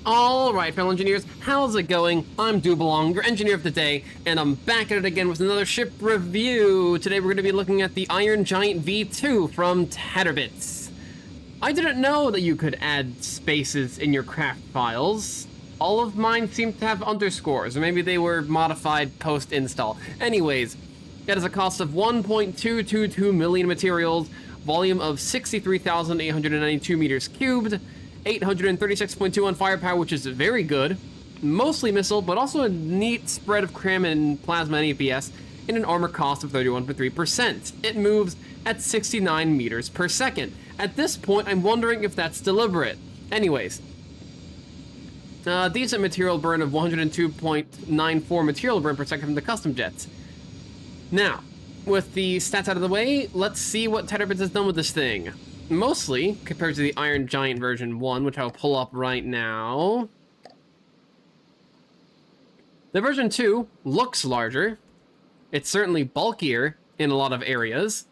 Alright, fellow engineers, how's it going? I'm Dubalong, your engineer of the day, and I'm back at it again with another ship review. Today we're going to be looking at the Iron Giant V2 from Tatterbits. I didn't know that you could add spaces in your craft files. All of mine seem to have underscores, or maybe they were modified post-install. Anyways, that is a cost of 1.222 million materials, volume of 63,892 meters cubed, 836.2 on firepower, which is very good. Mostly missile, but also a neat spread of cram and plasma and EPS, and an armor cost of 31.3%. It moves at 69 meters per second. At this point, I'm wondering if that's deliberate. Anyways, decent material burn of 102.94 material burn per second from the custom jets. Now, with the stats out of the way, let's see what Tatterbits has done with this thing. Mostly, compared to the Iron Giant version 1, which I'll pull up right now. The version 2 looks larger. It's certainly bulkier in a lot of areas.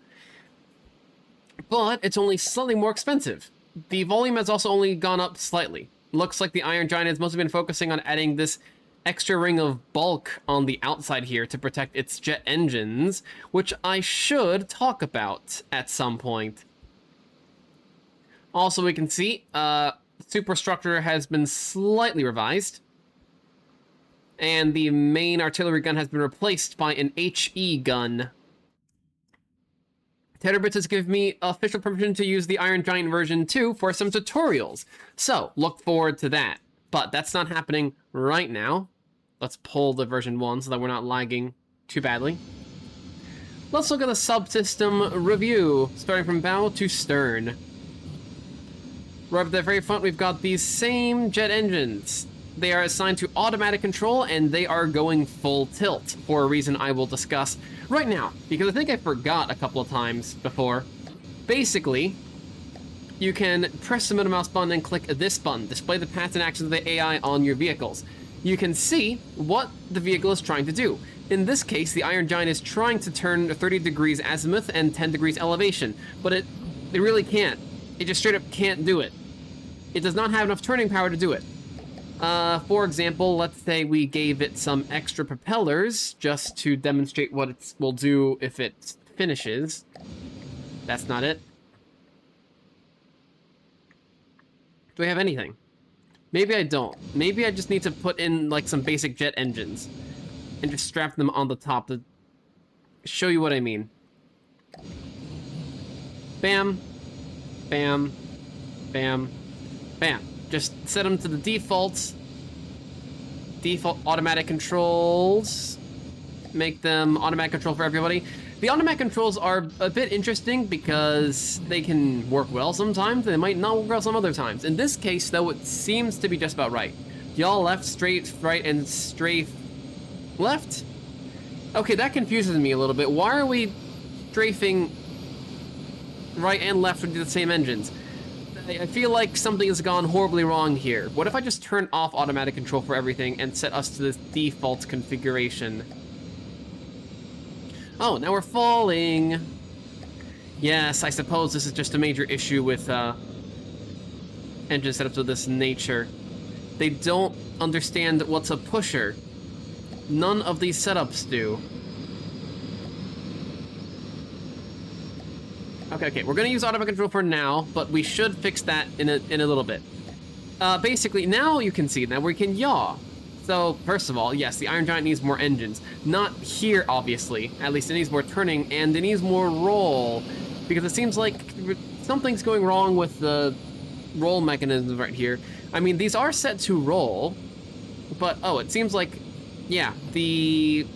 But it's only slightly more expensive. The volume has also only gone up slightly. Looks like the Iron Giant has mostly been focusing on adding this extra ring of bulk on the outside here to protect its jet engines, which I should talk about at some point. Also, we can see superstructure has been slightly revised, and the main artillery gun has been replaced by an HE gun. Tatterbits has given me official permission to use the Iron Giant version 2 for some tutorials, so look forward to that. But that's not happening right now. Let's pull the version 1 so that we're not lagging too badly. Let's look at the subsystem review, starting from bow to stern. Right at the very front, we've got these same jet engines. They are assigned to automatic control, and they are going full tilt, for a reason I will discuss right now, because I think I forgot a couple of times before. Basically, you can press the middle mouse button and click this button, display the paths and actions of the AI on your vehicles. You can see what the vehicle is trying to do. In this case, the Iron Giant is trying to turn 30 degrees azimuth and 10 degrees elevation, but it really can't. It just straight up can't do it. It does not have enough turning power to do it. For example, let's say we gave it some extra propellers just to demonstrate what it will do if it finishes. That's not it. Do I have anything? Maybe I don't. Maybe I just need to put in like some basic jet engines and just strap them on the top to show you what I mean. Bam. Bam. Bam. Bam. Just set them to the default automatic controls. Make them automatic control for everybody. The automatic controls are a bit interesting because they can work well sometimes, and they might not work well some other times. In this case, though, it seems to be just about right. Y'all left, straight, right, and strafe left? Okay, that confuses me a little bit. Why are we strafing right and left with the same engines? I feel like something has gone horribly wrong here. What if I just turn off automatic control for everything and set us to this default configuration? Oh, now we're falling. Yes, I suppose this is just a major issue with engine setups of this nature. They don't understand what's a pusher. None of these setups do. Okay, we're gonna use automatic control for now, but we should fix that in a little bit. Basically, now you can see that we can yaw. So, first of all, yes, the Iron Giant needs more engines. Not here, obviously. At least it needs more turning, and it needs more roll. Because it seems like something's going wrong with the roll mechanisms right here. I mean, these are set to roll, but, oh, it seems like, yeah, the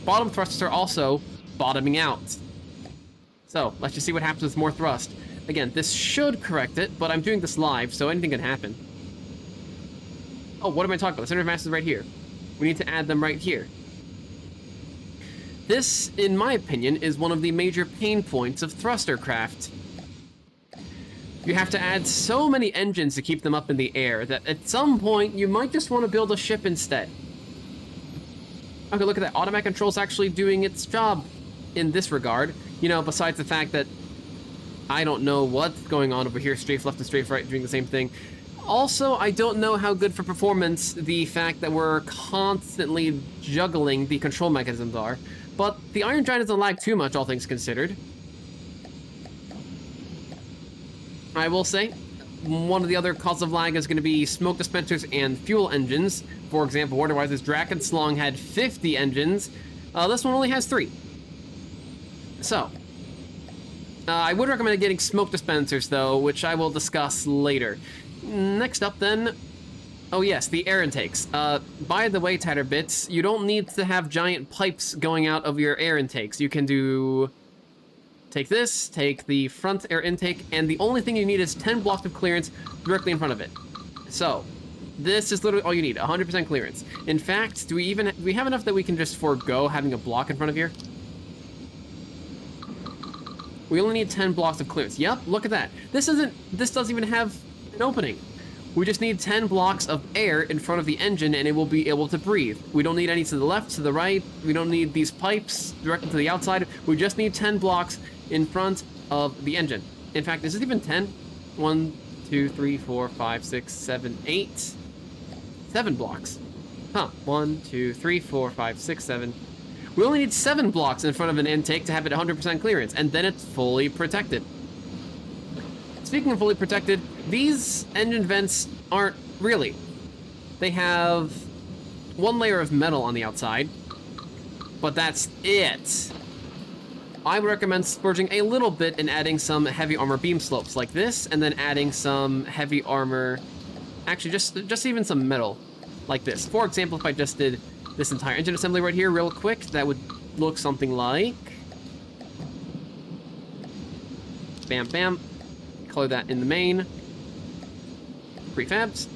bottom thrusters are also bottoming out. So, let's just see what happens with more thrust. Again, this should correct it, but I'm doing this live, so anything can happen. Oh, what am I talking about? The center of mass is right here. We need to add them right here. This, in my opinion, is one of the major pain points of thruster craft. You have to add so many engines to keep them up in the air that at some point you might just want to build a ship instead. Okay, look at that. Automatic control's actually doing its job in this regard. You know, besides the fact that I don't know what's going on over here, strafe left and strafe right doing the same thing. Also, I don't know how good for performance the fact that we're constantly juggling the control mechanisms are, but the Iron Giant doesn't lag too much, all things considered. I will say, one of the other causes of lag is going to be smoke dispensers and fuel engines. For example, Waterwise's Drakenslong had 50 engines. This one only has 3. So, I would recommend getting smoke dispensers, though, which I will discuss later. Next up, then... Oh yes, the air intakes. By the way, Tatterbits, you don't need to have giant pipes going out of your air intakes. You can do... Take this, take the front air intake, and the only thing you need is 10 blocks of clearance directly in front of it. So, this is literally all you need, 100% clearance. In fact, do we have enough that we can just forego having a block in front of here? We only need 10 blocks of clearance. Yep, look at that. This doesn't even have an opening. We just need 10 blocks of air in front of the engine and it will be able to breathe. We don't need any to the left, to the right. We don't need these pipes directly to the outside. We just need 10 blocks in front of the engine. In fact, is it even 10? 1, 2, 3, 4, 5, 6, 7, 8. 7 blocks. Huh. 1, 2, 3, 4, 5, 6, 7. We only need 7 blocks in front of an intake to have it 100% clearance, and then it's fully protected. Speaking of fully protected, these engine vents aren't really. They have one layer of metal on the outside, but that's it. I would recommend splurging a little bit and adding some heavy armor beam slopes like this, and then adding some heavy armor, actually just even some metal like this. For example, if I just did this entire engine assembly right here real quick, that would look something like... Bam, bam. Color that in the main. Prefabs.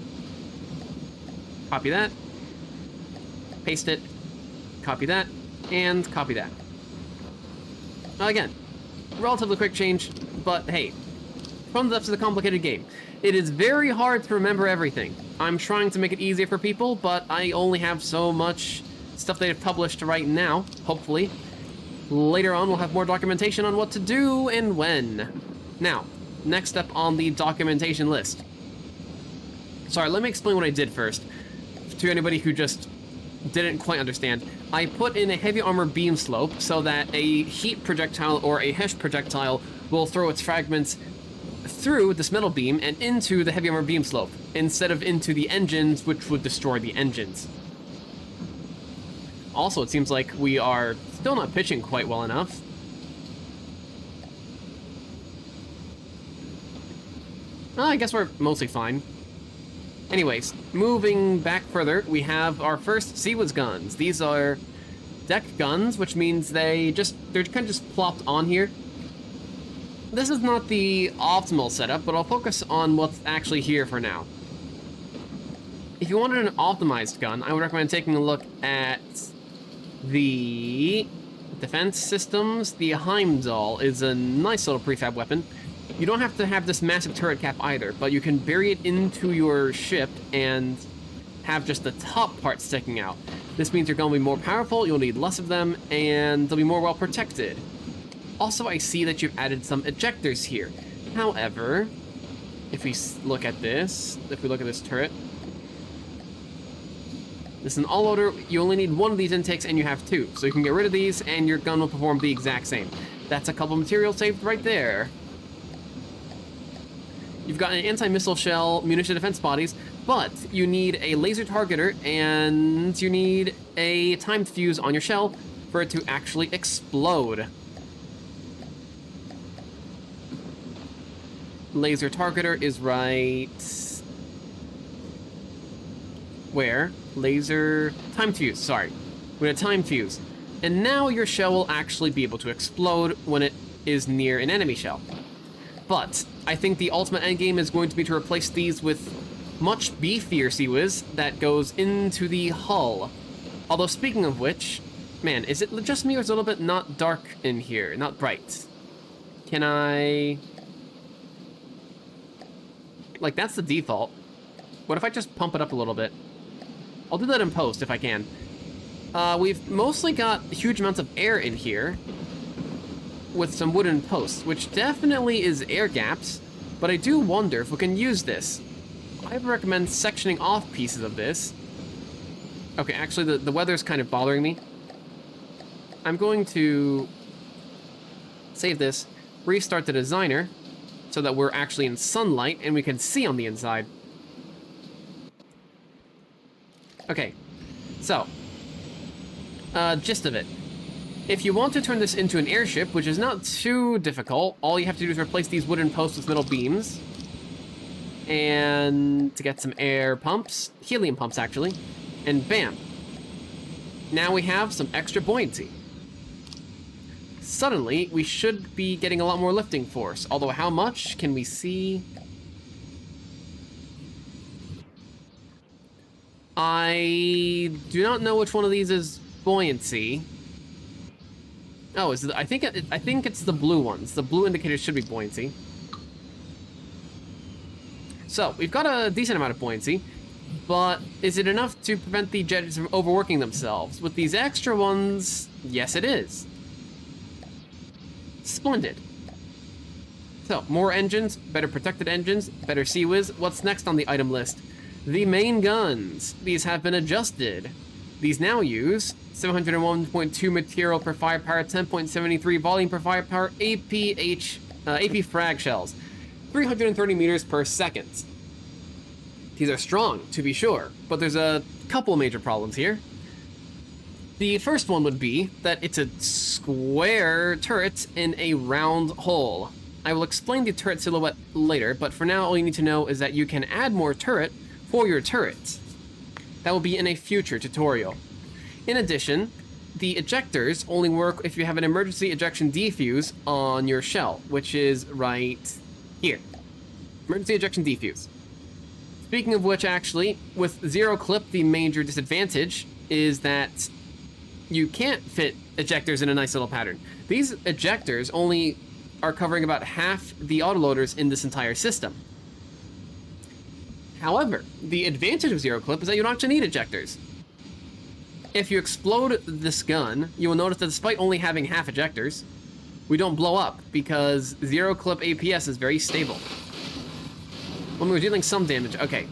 Copy that. Paste it. Copy that. And copy that. Again, relatively quick change, but hey, from the depths of the complicated game. It is very hard to remember everything. I'm trying to make it easier for people, but I only have so much stuff they've published right now, hopefully. Later on, we'll have more documentation on what to do and when. Now, next up on the documentation list. Sorry, let me explain what I did first. To anybody who just didn't quite understand. I put in a heavy armor beam slope so that a heat projectile or a HESH projectile will throw its fragments through this metal beam and into the heavy armor beam slope, instead of into the engines, which would destroy the engines. Also, it seems like we are still not pitching quite well enough. Well, I guess we're mostly fine. Anyways, moving back further, we have our first Seawards guns. These are deck guns, which means they're kind of just plopped on here. This is not the optimal setup, but I'll focus on what's actually here for now. If you wanted an optimized gun, I would recommend taking a look at the defense systems. The Heimdall is a nice little prefab weapon. You don't have to have this massive turret cap either, but you can bury it into your ship and have just the top part sticking out. This means you're going to be more powerful, you'll need less of them, and they'll be more well protected. Also, I see that you've added some ejectors here. However, if we look at this turret, this is an all-loader. You only need one of these intakes and you have 2. So you can get rid of these and your gun will perform the exact same. That's a couple materials saved right there. You've got an anti-missile shell, munition defense bodies, but you need a laser targeter and you need a timed fuse on your shell for it to actually explode. Laser targeter is right... Where? Laser... Time fuse, sorry. With a time fuse. And now your shell will actually be able to explode when it is near an enemy shell. But I think the ultimate endgame is going to be to replace these with much beefier Seawards that goes into the hull. Although, speaking of which, man, is it just me or is it a little bit not dark in here? Not bright. Can I... Like, that's the default. What if I just pump it up a little bit? I'll do that in post if I can. We've mostly got huge amounts of air in here with some wooden posts, which definitely is air gaps, but I do wonder if we can use this. I would recommend sectioning off pieces of this. Okay, actually, the weather's kind of bothering me. I'm going to save this, restart the designer, so that we're actually in sunlight and we can see on the inside. Okay, so, gist of it. If you want to turn this into an airship, which is not too difficult, all you have to do is replace these wooden posts with metal beams. And to get some air pumps, helium pumps actually, and bam. Now we have some extra buoyancy. Suddenly, we should be getting a lot more lifting force, although how much can we see? I do not know which one of these is buoyancy. Oh, is it, I think it's the blue ones. The blue indicators should be buoyancy. So, we've got a decent amount of buoyancy, but is it enough to prevent the jets from overworking themselves? With these extra ones, yes it is. Splendid. So, more engines, better protected engines, better CWIS. What's next on the item list? The main guns. These have been adjusted. These now use 701.2 material per firepower, 10.73 volume per firepower, AP frag shells, 330 meters per second. These are strong, to be sure, but there's a couple major problems here. The first one would be that it's a square turret in a round hole. I will explain the turret silhouette later, but for now all you need to know is that you can add more turret for your turrets. That will be in a future tutorial. In addition, the ejectors only work if you have an emergency ejection defuse on your shell, which is right here. Emergency ejection defuse. Speaking of which, actually, with zero clip, the major disadvantage is that you can't fit ejectors in a nice little pattern. These ejectors only are covering about half the autoloaders in this entire system. However, the advantage of zero clip is that you don't actually need ejectors. If you explode this gun, you will notice that despite only having half ejectors, we don't blow up because zero clip APS is very stable. When we're dealing some damage, okay.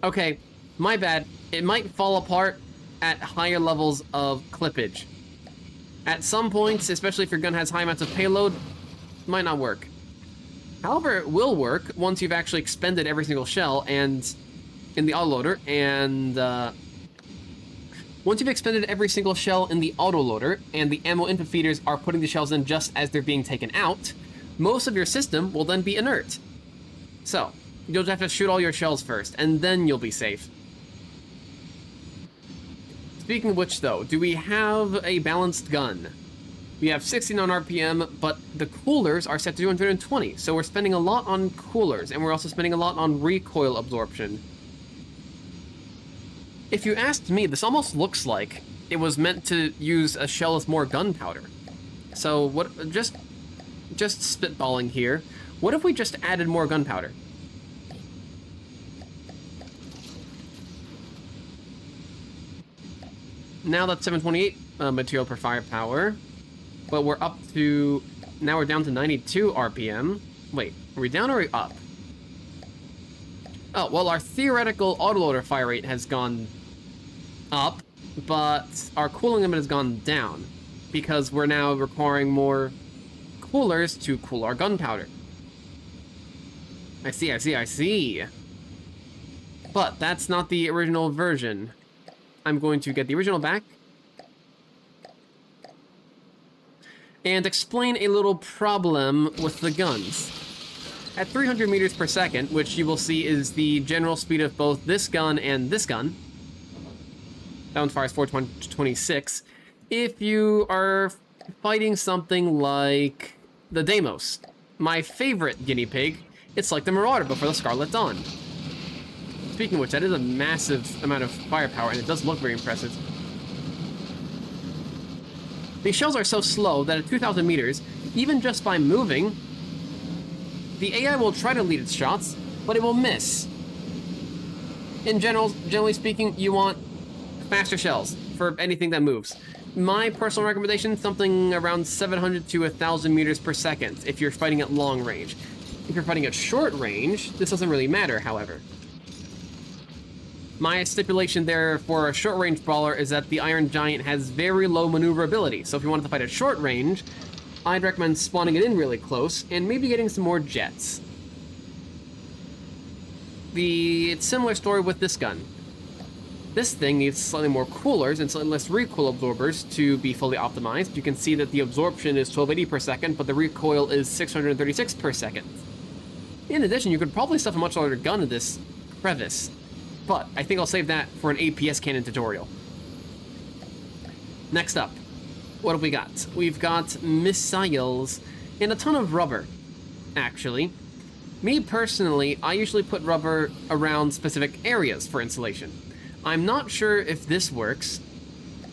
Okay, my bad. It might fall apart at higher levels of clippage. At some points, especially if your gun has high amounts of payload, it might not work. However, it will work once you've actually expended every single shell and in the autoloader, and once you've expended every single shell in the autoloader and the ammo input feeders are putting the shells in just as they're being taken out, most of your system will then be inert. So, you'll just have to shoot all your shells first, and then you'll be safe. Speaking of which, though, do we have a balanced gun? We have 69 RPM, but the coolers are set to 220, so we're spending a lot on coolers, and we're also spending a lot on recoil absorption. If you asked me, this almost looks like it was meant to use a shell with more gunpowder. So, what? Just spitballing here. What if we just added more gunpowder? Now that's 728 material per firepower, but we're up to, now we're down to 92 RPM. Wait, are we down or are we up? Oh, well, our theoretical autoloader fire rate has gone up, but our cooling limit has gone down because we're now requiring more coolers to cool our gunpowder. I see. But that's not the original version. I'm going to get the original back and explain a little problem with the guns. At 300 meters per second, which you will see is the general speed of both this gun and this gun, that one fires 426. If you are fighting something like the Deimos, my favorite guinea pig, it's like the Marauder before the Scarlet Dawn. Speaking of which, that is a massive amount of firepower, and it does look very impressive. These shells are so slow that at 2,000 meters, even just by moving, the AI will try to lead its shots, but it will miss. In general, generally speaking, you want faster shells for anything that moves. My personal recommendation, something around 700 to 1,000 meters per second if you're fighting at long range. If you're fighting at short range, this doesn't really matter, however. My stipulation there for a short-range brawler is that the Iron Giant has very low maneuverability, so if you wanted to fight at short range, I'd recommend spawning it in really close, and maybe getting some more jets. It's similar story with this gun. This thing needs slightly more coolers and slightly less recoil absorbers to be fully optimized. You can see that the absorption is 1280 per second, but the recoil is 636 per second. In addition, you could probably stuff a much larger gun in this crevice, but I think I'll save that for an APS cannon tutorial. Next up, what have we got? We've got missiles and a ton of rubber, actually. Me personally, I usually put rubber around specific areas for insulation. I'm not sure if this works.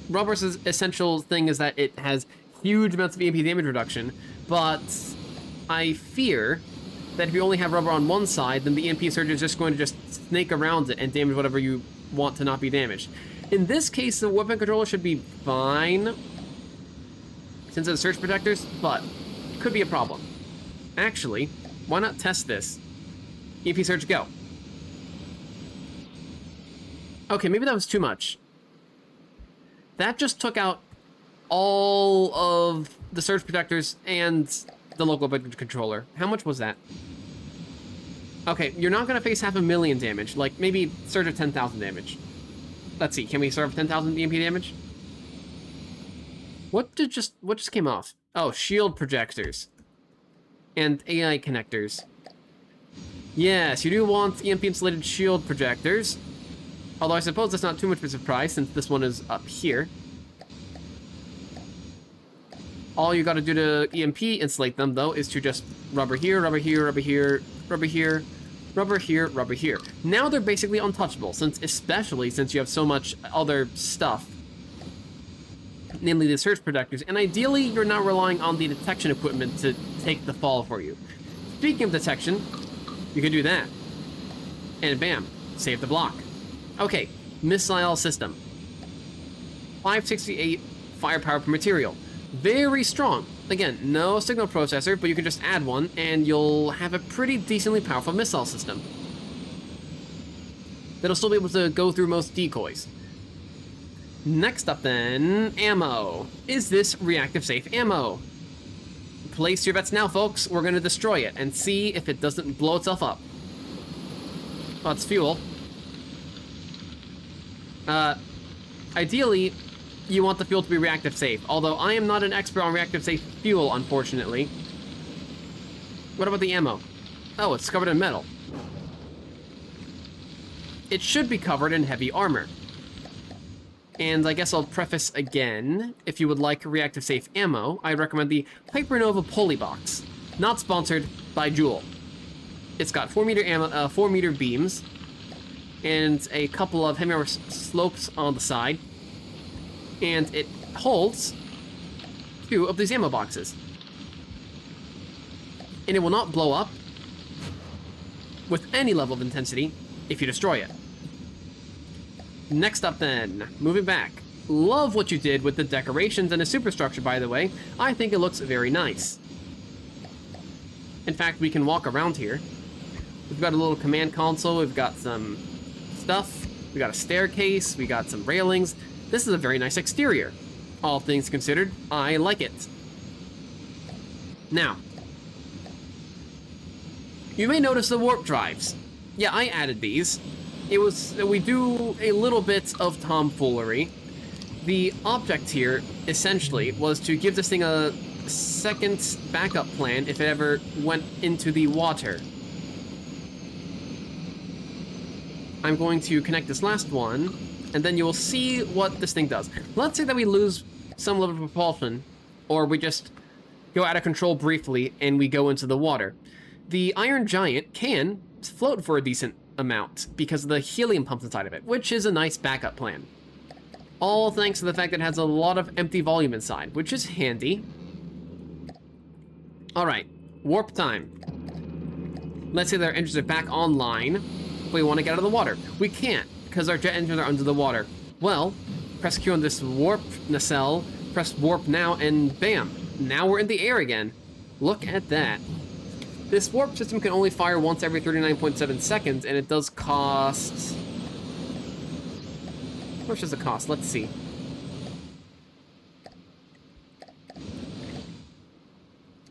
Rubber's essential thing is that it has huge amounts of EMP damage reduction, but I fear that if you only have rubber on one side, then the EMP surge is just going to snake around it and damage whatever you want to not be damaged. In this case, the weapon controller should be fine, since it's surge protectors, but it could be a problem. Actually, why not test this? EMP surge, go. Okay, maybe that was too much. That just took out all of the surge protectors and the local weapon controller. How much was that? Okay, you're not gonna face 500,000 damage, like maybe surge of 10,000 damage. Let's see, can we serve 10,000 EMP damage? What just came off? Oh, shield projectors. And AI connectors. Yes, you do want EMP insulated shield projectors. Although I suppose that's not too much of a surprise since this one is up here. All you gotta do to EMP insulate them, though, is to just rubber here, rubber here, rubber here, rubber here, rubber here, rubber here. Now they're basically untouchable, especially since you have so much other stuff. Namely the surge protectors, and ideally you're not relying on the detection equipment to take the fall for you. Speaking of detection, you can do that. And bam, save the block. Okay, missile system. 568 firepower per material. Very strong. Again, no signal processor, but you can just add one, and you'll have a pretty decently powerful missile system. That'll still be able to go through most decoys. Next up then, ammo. Is this reactive safe ammo? Place your bets now, folks. We're gonna destroy it and see if it doesn't blow itself up. Oh, it's fuel. Ideally, you want the fuel to be reactive safe, although I am not an expert on reactive safe fuel, unfortunately. What about the ammo? Oh, it's covered in metal. It should be covered in heavy armor. And I guess I'll preface again, if you would like reactive safe ammo, I recommend the Hypernova Polybox. Not sponsored by Joule. It's got 4-meter ammo, 4-meter beams, and a couple of heavy armor slopes on the side. And it holds 2 of these ammo boxes. And it will not blow up with any level of intensity if you destroy it. Next up then, moving back. Love what you did with the decorations and the superstructure, by the way. I think it looks very nice. In fact, we can walk around here. We've got a little command console, we've got some stuff, we got a staircase, we got some railings. This is a very nice exterior. All things considered, I like it. Now, you may notice the warp drives. Yeah, I added these. We do a little bit of tomfoolery. The object here, essentially, was to give this thing a second backup plan if it ever went into the water. I'm going to connect this last one, and then you will see what this thing does. Let's say that we lose some level of propulsion, or we just go out of control briefly and we go into the water. The Iron Giant can float for a decent amount because of the helium pumps inside of it, which is a nice backup plan. All thanks to the fact that it has a lot of empty volume inside, which is handy. Alright, warp time. Let's say that our engines are back online, but we want to get out of the water. We can't, because our jet engines are under the water. Well, press Q on this warp nacelle, press warp now, and bam! Now we're in the air again. Look at that. This warp system can only fire once every 39.7 seconds, and it does cost... How much does it cost? Let's see.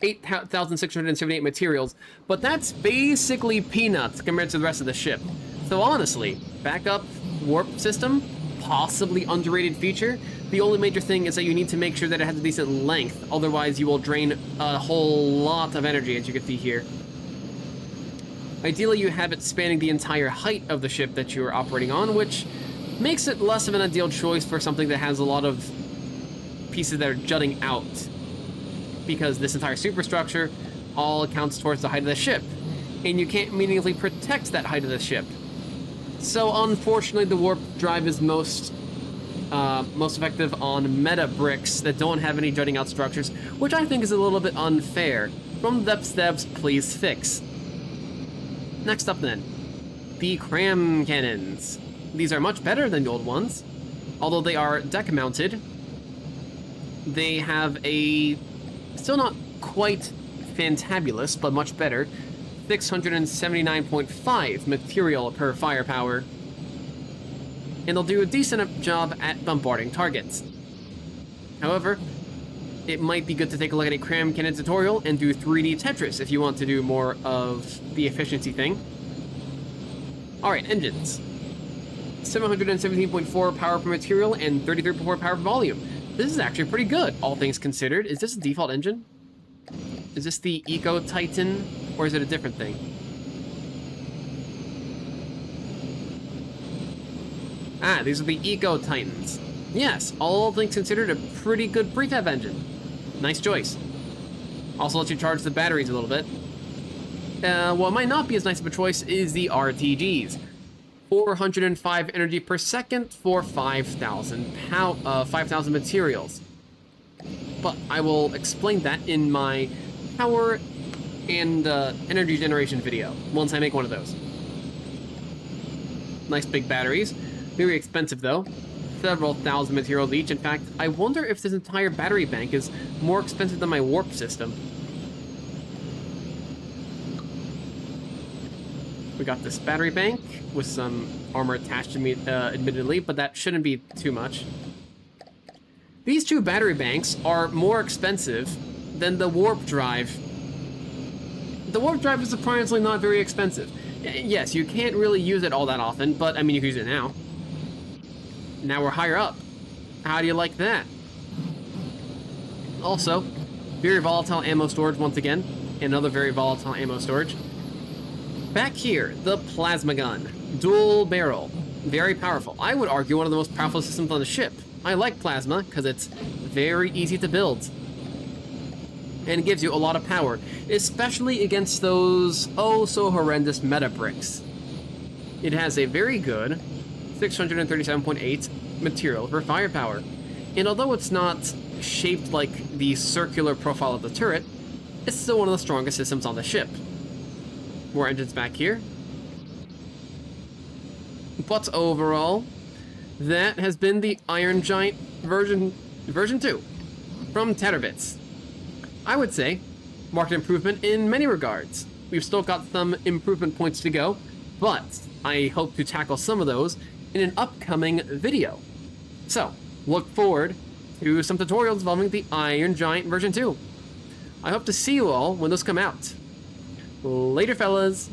$8,678 materials, but that's basically peanuts compared to the rest of the ship. So honestly, backup warp system, possibly underrated feature. The only major thing is that you need to make sure that it has a decent length, otherwise you will drain a whole lot of energy, as you can see here. Ideally, you have it spanning the entire height of the ship that you are operating on, which makes it less of an ideal choice for something that has a lot of pieces that are jutting out, because this entire superstructure all accounts towards the height of the ship, and you can't meaningfully protect that height of the ship. So unfortunately, the warp drive is most effective on meta bricks that don't have any jutting out structures, which I think is a little bit unfair. From the depths devs, please fix. Next up then, the cram cannons. These are much better than the old ones, although they are deck mounted. They have a, still not quite fantabulous, but much better, 679.5 material per firepower, and they'll do a decent job at bombarding targets. However, it might be good to take a look at a cram cannon tutorial and do 3D Tetris if you want to do more of the efficiency thing. Alright, engines. 717.4 power per material and 33.4 power per volume. This is actually pretty good, all things considered. Is this a default engine? Is this the Eco Titan, or is it a different thing? Ah, these are the Eco Titans. Yes, all things considered, a pretty good prefab engine. Nice choice. Also lets you charge the batteries a little bit. What might not be as nice of a choice is the RTGs. 405 energy per second for 5,000 materials. But I will explain that in my power and energy generation video, once I make one of those. Nice big batteries. Very expensive though. Several thousand materials each. In fact, I wonder if this entire battery bank is more expensive than my warp system. We got this battery bank with some armor attached to me, admittedly, but that shouldn't be too much. These two battery banks are more expensive than the warp drive. The warp drive is surprisingly not very expensive. Yes, you can't really use it all that often, but I mean, you can use it now. Now we're higher up. How do you like that? Also, very volatile ammo storage once again. Another very volatile ammo storage. Back here, the plasma gun. Dual barrel. Very powerful. I would argue one of the most powerful systems on the ship. I like plasma because it's very easy to build. And it gives you a lot of power, especially against those oh so horrendous meta bricks. It has a very good 637.8 material for firepower. And although it's not shaped like the circular profile of the turret, it's still one of the strongest systems on the ship. More engines back here. But overall, that has been the Iron Giant version 2 from Terabits. I would say, marked improvement in many regards. We've still got some improvement points to go, but I hope to tackle some of those in an upcoming video. So, look forward to some tutorials involving the Iron Giant version 2. I hope to see you all when those come out. Later, fellas!